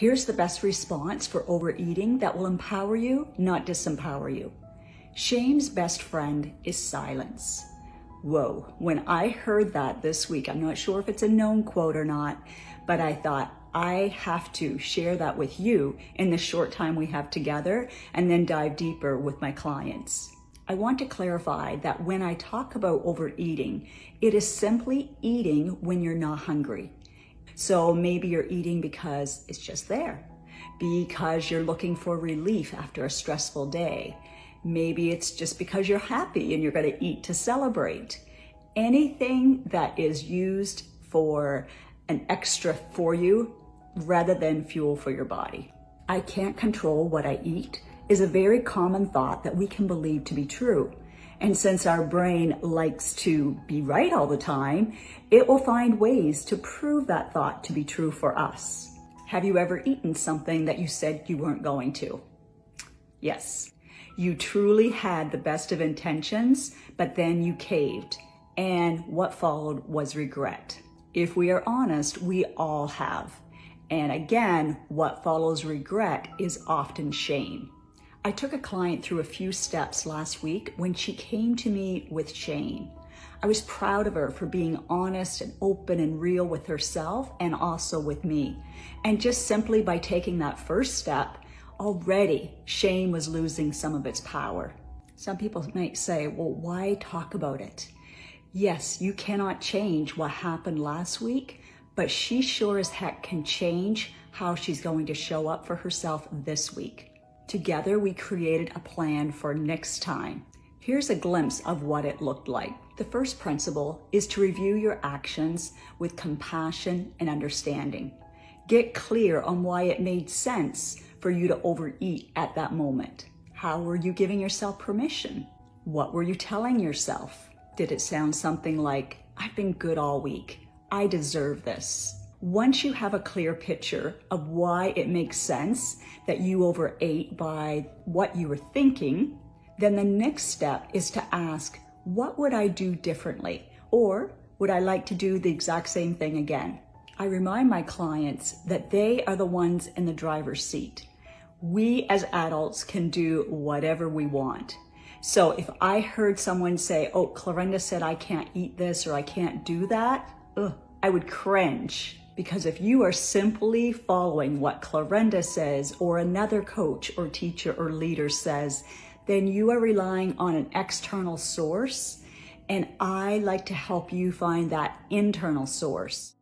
Here's the best response for overeating that will empower you, not disempower you. Shame's best friend is silence. Whoa, when I heard that this week, I'm not sure if it's a known quote or not, but I thought I have to share that with you in the short time we have together and then dive deeper with my clients. I want to clarify that when I talk about overeating, it is simply eating when you're not hungry. So maybe you're eating because it's just there, because you're looking for relief after a stressful day. Maybe it's just because you're happy and you're going to eat to celebrate. Anything that is used for an extra for you rather than fuel for your body. I can't control what I eat is a very common thought that we can believe to be true. And since our brain likes to be right all the time, it will find ways to prove that thought to be true for us. Have you ever eaten something that you said you weren't going to? Yes, you truly had the best of intentions, but then you caved. And what followed was regret. If we are honest, we all have. And again, what follows regret is often shame. I took a client through a few steps last week when she came to me with shame. I was proud of her for being honest and open and real with herself and also with me. And just simply by taking that first step, already shame was losing some of its power. Some people might say, well, why talk about it? Yes, you cannot change what happened last week, but she sure as heck can change how she's going to show up for herself this week. Together, we created a plan for next time. Here's a glimpse of what it looked like. The first principle is to review your actions with compassion and understanding. Get clear on why it made sense for you to overeat at that moment. How were you giving yourself permission? What were you telling yourself? Did it sound something like, I've been good all week. I deserve this. Once you have a clear picture of why it makes sense that you overate by what you were thinking, then the next step is to ask, what would I do differently? Or would I like to do the exact same thing again? I remind my clients that they are the ones in the driver's seat. We as adults can do whatever we want. So if I heard someone say, oh, Clarenda said I can't eat this or I can't do that, I would cringe. Because if you are simply following what Clarenda says or another coach or teacher or leader says, then you are relying on an external source. And I like to help you find that internal source.